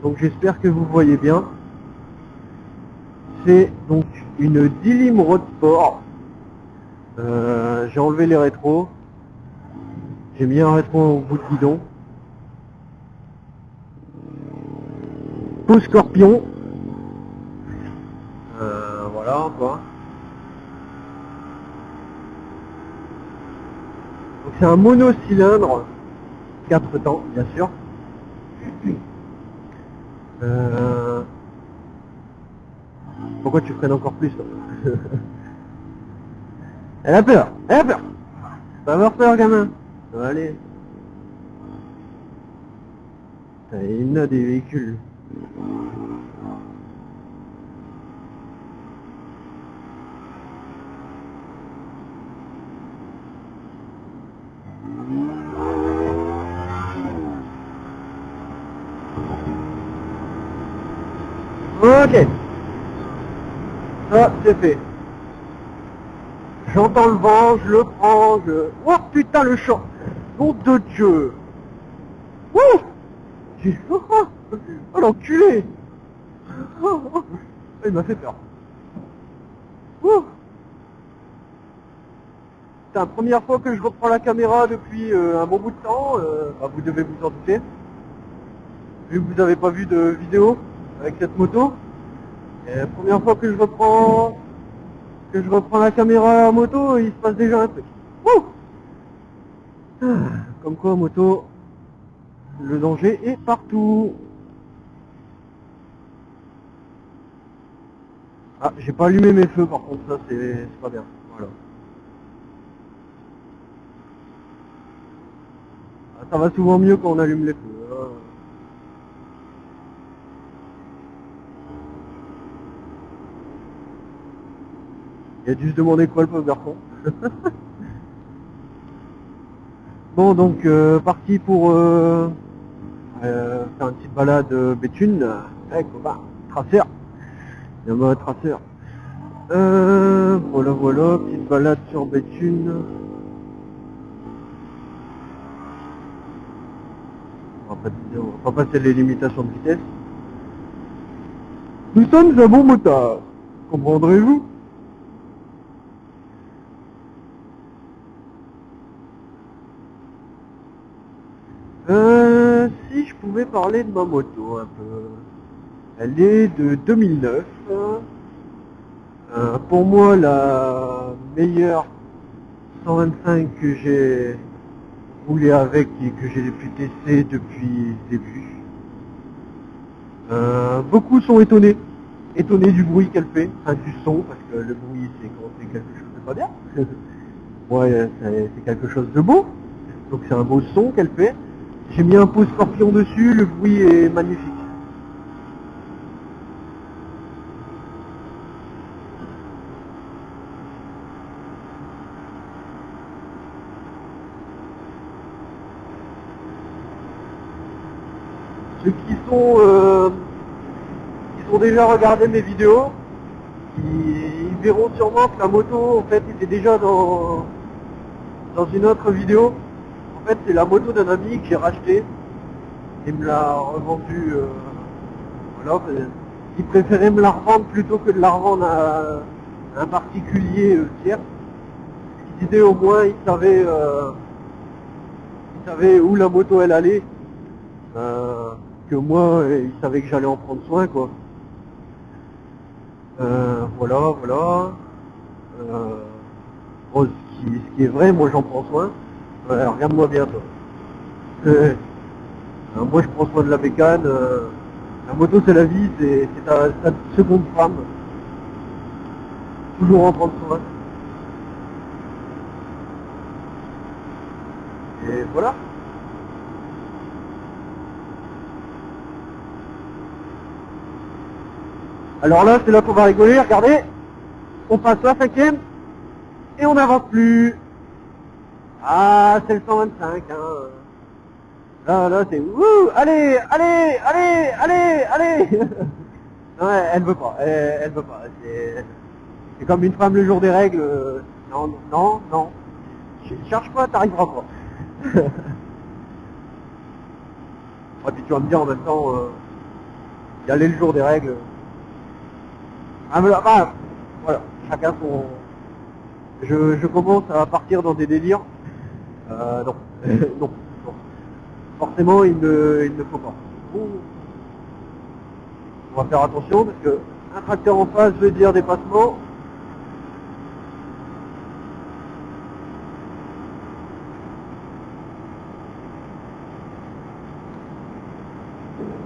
Donc j'espère que vous voyez bien. C'est donc une Dilim Road Sport. J'ai enlevé les rétros. J'ai mis un rétro au bout de guidon. Peau Scorpion. Voilà quoi. Donc c'est un monocylindre. 4 temps bien sûr. Pourquoi tu freines encore plus? Elle a peur, elle a peur. Pas avoir peur, gamin. Ça va aller. Il y a des véhicules. Ok. Ça, c'est fait. J'entends le vent, je le prends, Oh putain, le champ. Nom de Dieu. Ouh. Oh l'enculé. Il m'a fait peur. Ouh. C'est la première fois que je reprends la caméra depuis un bon bout de temps. Vous devez vous en douter. Vu que vous n'avez pas vu de vidéo avec cette moto. Et la première fois que je reprends la caméra à moto, il se passe déjà un truc. Ouh. Comme quoi moto, le danger est partout. Ah, j'ai pas allumé mes feux par contre, ça c'est pas bien. Voilà. Ah, ça va souvent mieux quand on allume les feux. Il a dû se demander quoi le pauvre garçon. Bon donc parti pour faire une petite balade Béthune avec traceur. Il y a un traceur. Voilà, petite balade sur Béthune. On va pas passer les limitations de vitesse. Nous sommes un bon motard, comprendrez-vous? Si je pouvais parler de ma moto un peu. Elle est de 2009. Pour moi, la meilleure 125 que j'ai roulé avec et que j'ai pu tester depuis le début. Beaucoup sont étonnés du bruit qu'elle fait, enfin du son, parce que le bruit c'est quand c'est quelque chose de pas bien. Ouais, c'est quelque chose de beau, donc c'est un beau son qu'elle fait. J'ai mis un pot Scorpion dessus, le bruit est magnifique. Ceux qui ont déjà regardé mes vidéos, ils verront sûrement que la moto en fait était déjà dans une autre vidéo. En fait c'est la moto d'un ami que j'ai racheté et me l'a revendue. Voilà, il préférait me la revendre plutôt que de la revendre à un particulier tiers. Il disait au moins il savait où la moto elle allait. Que moi il savait que j'allais en prendre soin quoi. Voilà. Bon, ce qui est vrai, moi j'en prends soin. Regarde-moi bien toi. Moi je prends soin de la bécane. La moto c'est la vie, c'est ta seconde femme. Toujours en prendre soin. Et voilà. Alors là, c'est là qu'on va rigoler, regardez. On passe la 5e et on n'avance plus. Ah, c'est le 125, hein. Là, c'est ouh, allez. Non, elle veut pas, elle veut pas. C'est comme une femme le jour des règles. Non. Cherche pas, t'arriveras pas. Et puis tu vas me dire en même temps, y aller le jour des règles. Ah mais là, bah, voilà, chacun son... Je commence à partir dans des délires. Non. Non. Non. Forcément, il ne faut pas. Bon, on va faire attention parce que un tracteur en face veut dire dépassement.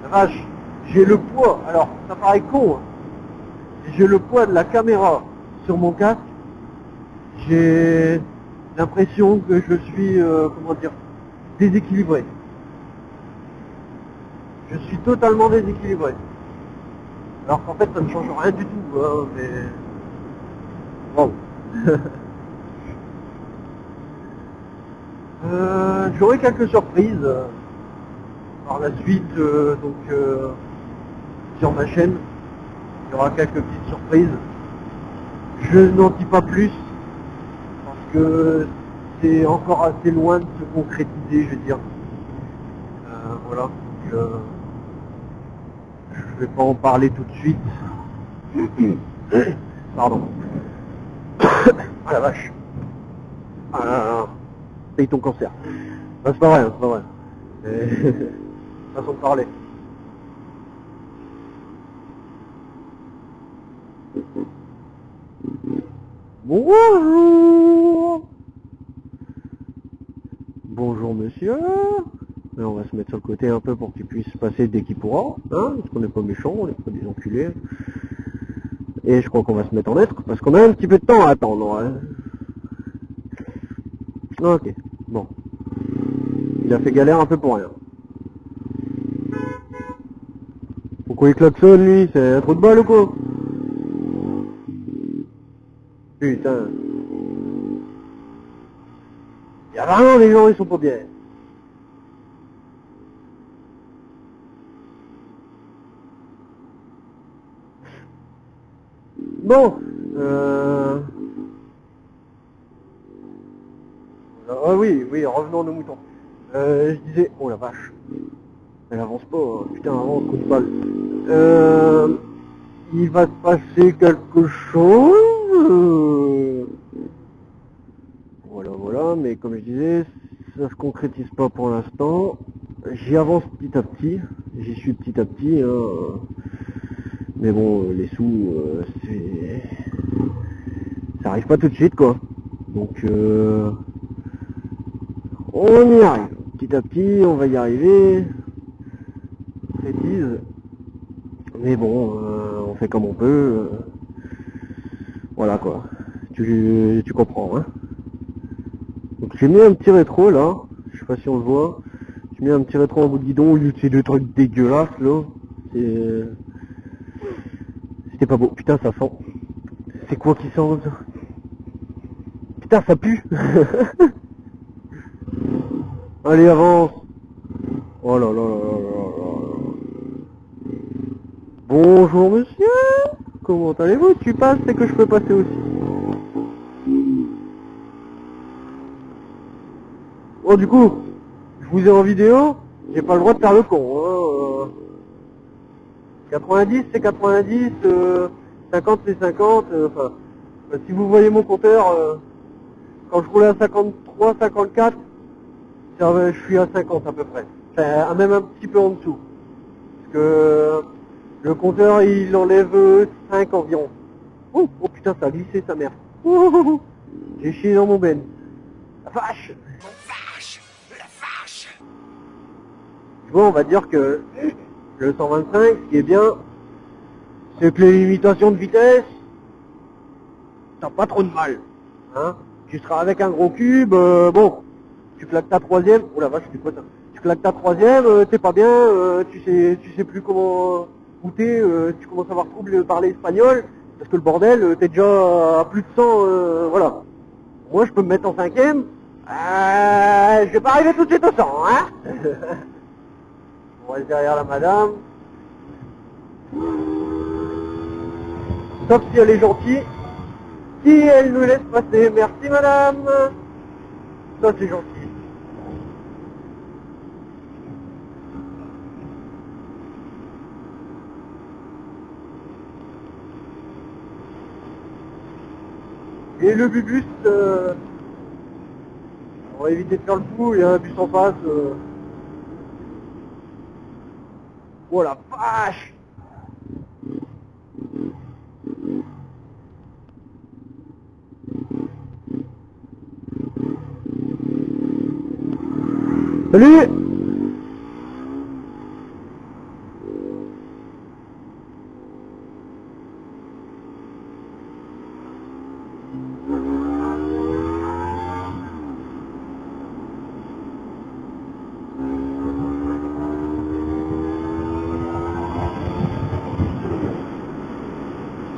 La vache, j'ai le poids, alors ça paraît con, hein. J'ai le poids de la caméra sur mon casque, j'ai l'impression que je suis, comment dire, déséquilibré. Je suis totalement déséquilibré. Alors qu'en fait ça ne change rien du tout, hein, mais... Wow. J'aurai quelques surprises par la suite, sur ma chaîne. Il y aura quelques petites surprises. Je n'en dis pas plus parce que c'est encore assez loin de se concrétiser, je veux dire. Voilà. Donc, je vais pas en parler tout de suite. Pardon. Ah la vache. Ah là là. Paye ton cancer. Ah, c'est pas vrai, c'est pas vrai. Façon de parler. Bonjour. Bonjour monsieur. Et on va se mettre sur le côté un peu pour qu'il puisse passer dès qu'il pourra. Hein, parce qu'on n'est pas méchants, on n'est pas des enculés. Et je crois qu'on va se mettre en être, parce qu'on a un petit peu de temps à attendre. Hein. Ok, bon. Il a fait galère un peu pour rien. Pourquoi il klaxonne lui? C'est un trou de balle ou quoi? Putain. Il y a vraiment des gens, ils sont pas bien. Bon. Ah oui, oui, revenons à nos moutons. Je disais, oh la vache. Elle avance pas, hein. Putain, avance, coup de balle. Il va se passer quelque chose. Voilà, voilà, mais comme je disais, ça se concrétise pas pour l'instant. J'y avance petit à petit, j'y suis petit à petit, hein. Mais bon, les sous, ça arrive pas tout de suite, quoi. Donc, on y arrive. Petit à petit, on va y arriver. Précise. Mais bon, on fait comme on peut. Voilà, quoi. Tu comprends, hein. Donc j'ai mis un petit rétro là, je sais pas si on le voit. J'ai mis un petit rétro en bout de guidon au lieu de ces deux trucs dégueulasses là. C'était pas beau. Putain, ça sent. C'est quoi qui sent ça? Putain, ça pue. Allez, avance. Oh là là là là là là. Bonjour monsieur. Comment allez-vous? Tu passes, c'est que je peux passer aussi. Bon, du coup, je vous ai en vidéo. J'ai pas le droit de faire le con, hein. 90 c'est 90, 50 c'est 50, enfin, si vous voyez mon compteur, quand je roulais à 53, 54, je suis à 50 à peu près, enfin, même un petit peu en dessous, parce que le compteur il enlève 5 environ. Oh, oh putain, ça a glissé sa mère. Oh, j'ai chié dans mon ben. La vache. La vache. Bon, on va dire que le 125, ce qui est bien, c'est que les limitations de vitesse, t'as pas trop de mal. Hein, tu seras avec un gros cube, bon, tu claques ta troisième, oh la vache, c'est quoi ça? Tu claques ta troisième, t'es pas bien, tu sais plus comment router, tu commences à avoir trouble de parler espagnol, parce que le bordel, t'es déjà à plus de 100, voilà. Moi, je peux me mettre en cinquième, je vais pas arriver tout de suite au 100, hein. On reste derrière la madame. Sauf si elle est gentille. Si elle nous laisse passer, merci madame. Ça c'est gentil. Et le bus, on va éviter de faire le fou, il y a un bus en face. Oh la vache! Salut!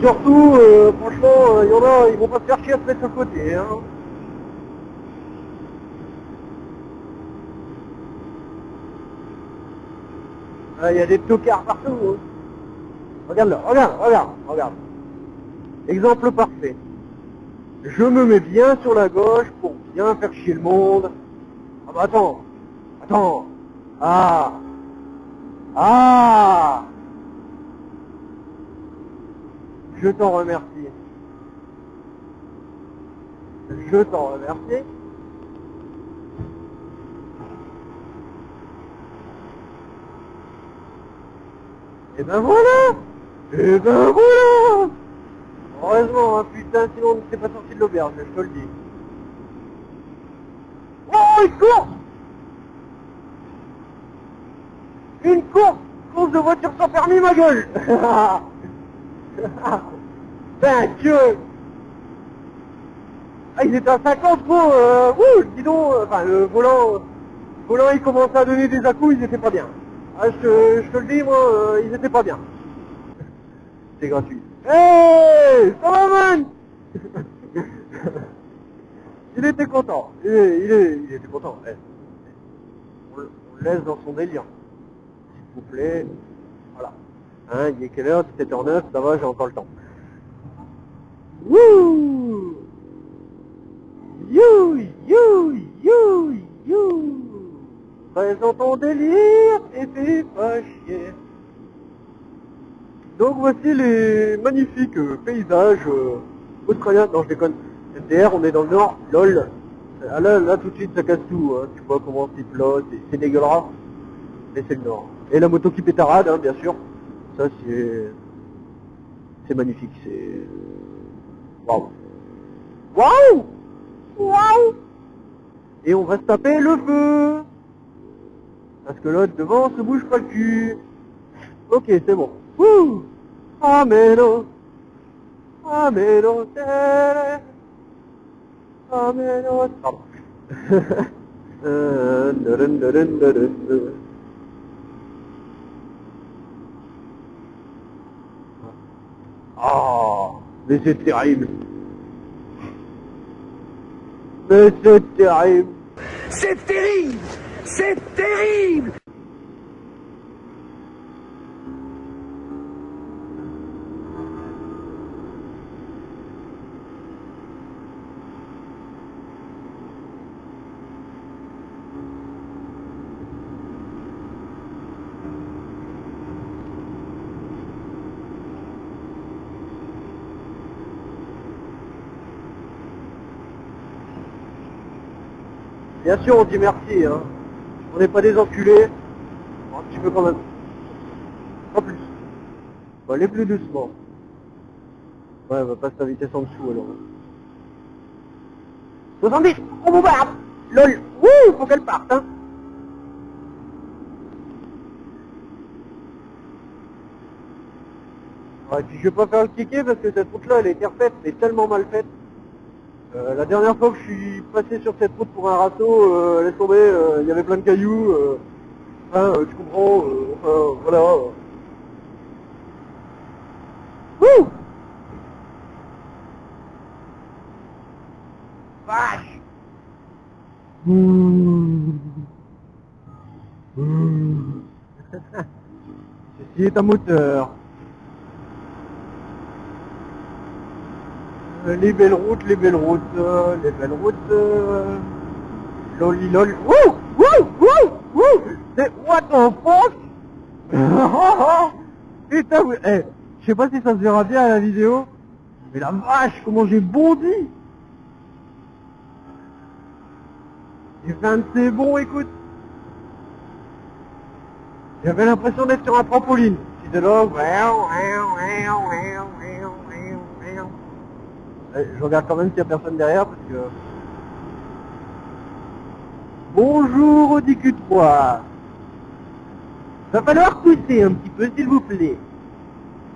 Surtout, franchement, il y en a, ils vont pas se faire chier à se mettre sur le côté, hein. Ah, il y a des tocards partout, hein. Regarde-le, regarde. Exemple parfait. Je me mets bien sur la gauche pour bien faire chier le monde. Ah bah attends. Ah, je t'en remercie. Et ben voilà. Heureusement, hein, putain, sinon on ne serait pas sorti de l'auberge, je te le dis. Oh, une course de voiture sans permis, ma gueule. Ben Dieu. Ah, ils étaient à 50, gros, dis donc, enfin, le volant, il commençait à donner des à-coups, ils étaient pas bien. Ah, je te le dis, moi, ils étaient pas bien. C'est gratuit. Hey, ça va, man. Il était content, il était content. Eh, on le laisse dans son délire, s'il vous plaît. Voilà. Hein, il est quelle heure? 17h09, ça va, j'ai encore le temps. Wouh! You! Reste dans ton délire et fais pas chier. Donc voici les magnifiques paysages australiens. Non, je déconne. MDR, on est dans le nord. LOL. Ah, là, tout de suite, ça casse tout. Hein. Tu vois comment c'est plat, c'est dégueulasse. Mais c'est le nord. Et la moto qui pétarade, hein, bien sûr. Ça, c'est magnifique. C'est... Waouh. Waouh. Et on va se taper le feu. Parce que l'autre devant se bouge pas le cul. Ok, c'est bon. Wouh. Ameno. Tere. Pardon. Ah, mais c'est terrible. C'est terrible. C'est terrible. Bien sûr, on dit merci, hein. On n'est pas des enculés. Bon, un petit peu quand même. Pas plus. On va aller plus doucement. Ouais, on va passer la vitesse en dessous alors. 70. On bombarde. LOL. Wouh, faut qu'elle parte, hein. Ouais, et puis je vais pas faire le kicker parce que cette route-là, elle a été refaite, mais tellement mal faite. La dernière fois que je suis passé sur cette route pour un râteau, laisse tomber, il y avait plein de cailloux. Tu comprends, enfin, voilà. Wouh! Vache! Ceci est un moteur. Les belles routes. Loli lol. Wouh! C'est what the fuck? Putain, ouais. Eh, je sais pas si ça se verra bien à la vidéo, mais la vache, comment j'ai bondi! Et 20, c'est bon, écoute. J'avais l'impression d'être sur un trampoline. J'étais là. Je regarde quand même s'il n'y a personne derrière parce que... Bonjour au DQ3. Va falloir pousser un petit peu s'il vous plaît.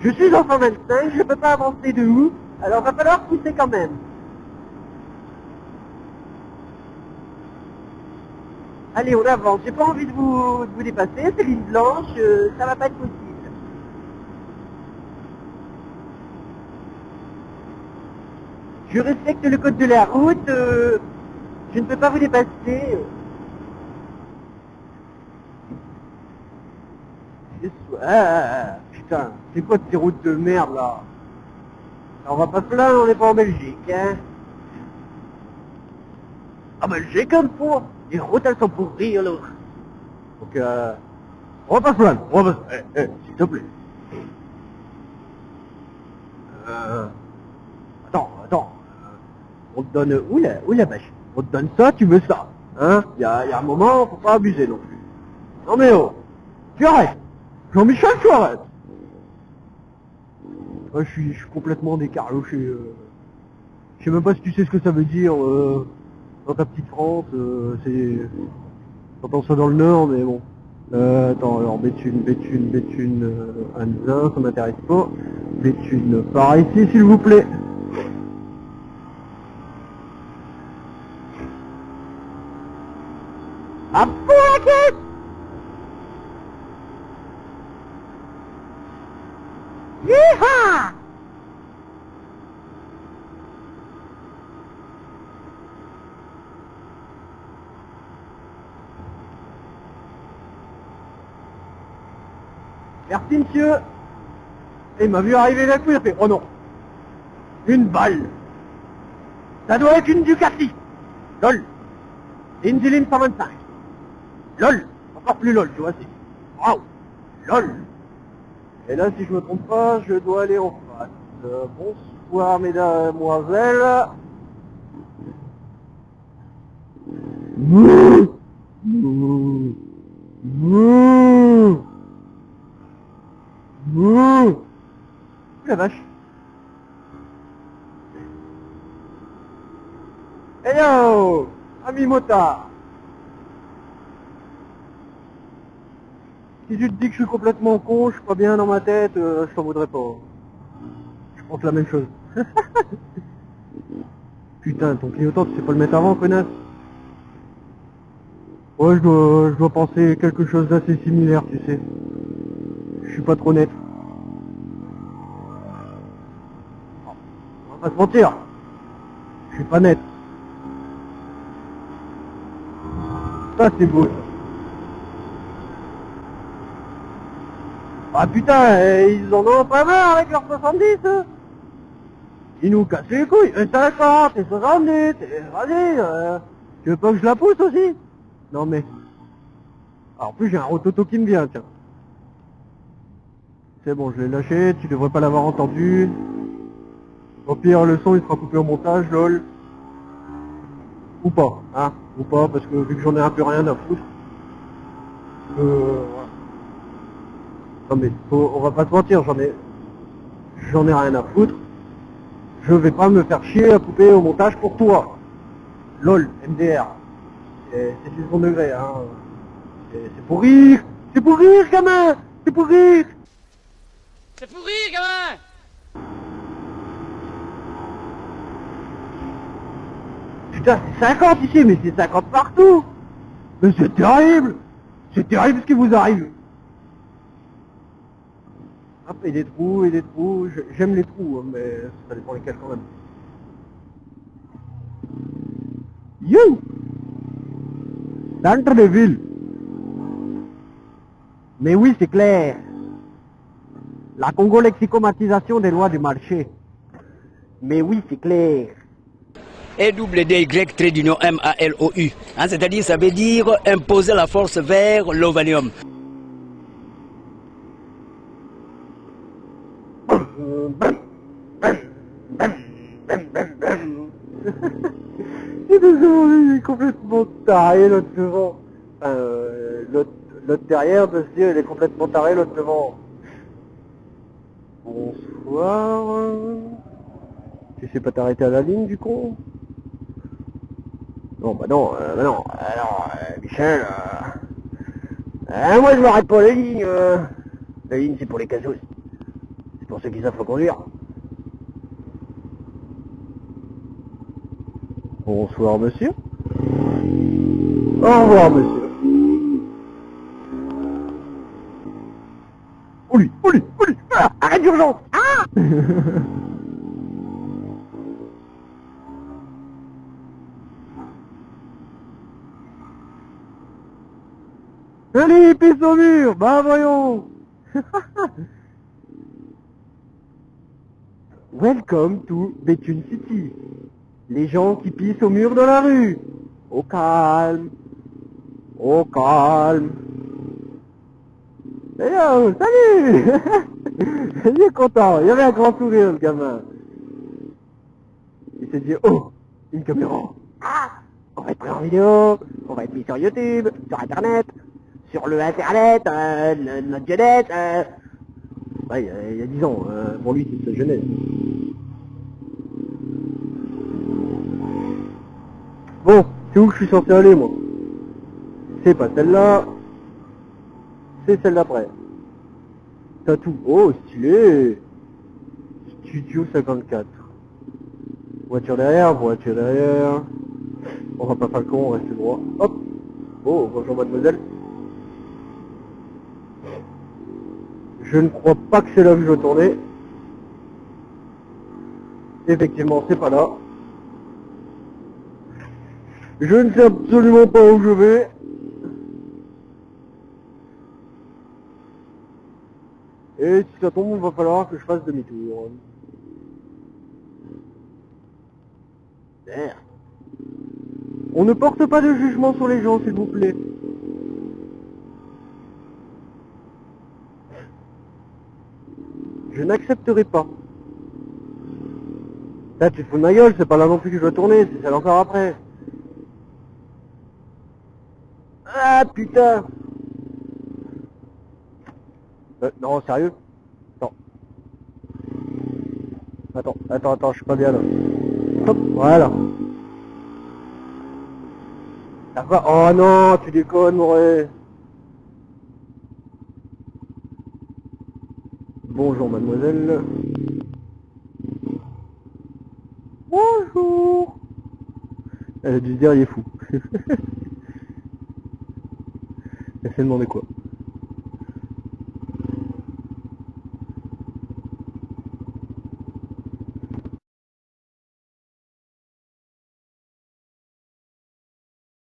Je suis en 125, je peux pas avancer de ouf, alors va falloir pousser quand même. Allez, on avance, j'ai pas envie de vous dépasser, c'est ligne blanche, ça va pas être possible. Je respecte le code de la route, je ne peux pas vous dépasser. Putain, c'est quoi ces routes de merde là? On va pas se plaindre, on n'est pas en Belgique, hein. En Belgique, comme pour les routes elles sont pourries alors. Donc on va pas se plaindre, on va pas se... s'il te plaît. Attends. On te donne... Où la vache? On te donne ça, tu veux ça. Hein? Y a un moment, faut pas abuser non plus. Non mais oh, tu arrêtes. Jean-Michel, tu arrêtes. Ouais, je suis complètement décarloché. Je sais même pas si tu sais ce que ça veut dire dans ta petite France. T'entends ça dans le Nord, mais bon. Attends, alors Béthune, Anzin, ça m'intéresse pas. Béthune, par ici, s'il vous plaît. Ah, fuck it! Yeehaw! Merci monsieur. Et il m'a vu arriver d'un coup, il a fait, oh non, une balle. Ça doit être une Ducati. LOL. Et une Zéline 125. LOL. Encore plus LOL, tu vois, c'est... Waouh. LOL. Et là, si je me trompe pas, je dois aller en face. Bonsoir, mesdemoiselles. La vache. Hey yo, ami motard. Si tu te dis que je suis complètement con, je suis pas bien dans ma tête, je t'en voudrais pas. Je pense la même chose. Putain, ton clignotant, tu sais pas le mettre avant, connasse. Ouais, je dois penser quelque chose d'assez similaire, tu sais. Je suis pas trop net. On va pas se mentir. Je suis pas net. Ça, c'est beau, ça. Ah putain, ils en ont pas marre avec leurs 70, eux. Ils nous cassent les couilles, et 50, et 70, et vas-y, tu veux pas que je la pousse aussi? Non mais... Alors, en plus j'ai un rototo qui me vient, tiens. C'est bon, je l'ai lâché, tu devrais pas l'avoir entendu. Au pire, le son il sera coupé au montage, lol. Ou pas, hein, ou pas, parce que vu que j'en ai un peu rien à foutre. Voilà. Non mais, on va pas se mentir, j'en ai rien à foutre. Je vais pas me faire chier à couper au montage pour toi. LOL, MDR. C'est du second degré, hein. C'est pour rire. C'est pour rire, gamin. C'est pour rire. C'est pour rire, gamin. Putain, c'est 50 ici, mais c'est 50 partout. Mais c'est terrible. C'est terrible ce qui vous arrive. Hop, et des trous, j'aime les trous, hein, mais ça dépend lesquels quand même. You! Centre de ville. Mais oui, c'est clair. La Congo-lexicomatisation des lois du marché. Mais oui, c'est clair. EWDY trait d'union MALOU. Hein, c'est-à-dire, ça veut dire imposer la force vers l'ovanium. C'est désolé, il est complètement taré l'autre devant. Enfin, l'autre derrière de se dire il est complètement taré l'autre devant. Bonsoir. Tu sais pas t'arrêter à la ligne du con? Non bah non, alors Michel, moi je m'arrête pas à la ligne. La ligne c'est pour les cassos. C'est pour ceux qui savent pas conduire. Bonsoir monsieur. Au revoir monsieur. Ouli, arrête d'urgence. Ah. Allez, pisse au mur, bah voyons. Welcome to Béthune City. Les gens qui pissent au mur dans la rue. Au calme. Au calme. Eh oh, salut. Il est content, il avait un grand sourire le gamin. Il s'est dit, oh, une caméra. Ah, on va être pris en vidéo, on va être mis sur YouTube, sur Internet, sur le Internet, notre jeunesse. Ouais, il y a 10 ans, pour lui c'est sa jeunesse. Bon, c'est où que je suis censé aller moi? C'est pas celle-là, c'est celle d'après. T'as tout. Oh, stylé. Studio 54. Voiture derrière, voiture derrière. On va pas faire le con, on reste droit. Hop. Oh, bonjour mademoiselle. Je ne crois pas que c'est là que je dois tourner. Effectivement, c'est pas là. Je ne sais absolument pas où je vais. Et si ça tombe, il va falloir que je fasse demi-tour. Merde. On ne porte pas de jugement sur les gens, s'il vous plaît. Je n'accepterai pas. Là, tu te fous de ma gueule, c'est pas là non plus que je dois tourner, c'est celle encore après. Ah, putain. Non, sérieux? Attends, je suis pas bien là. Hop, voilà. D'accord. Oh non, tu déconnes, Moré. Bonjour, mademoiselle. Bonjour. Elle a dû se dire, il est fou. Elle s'est demandé quoi?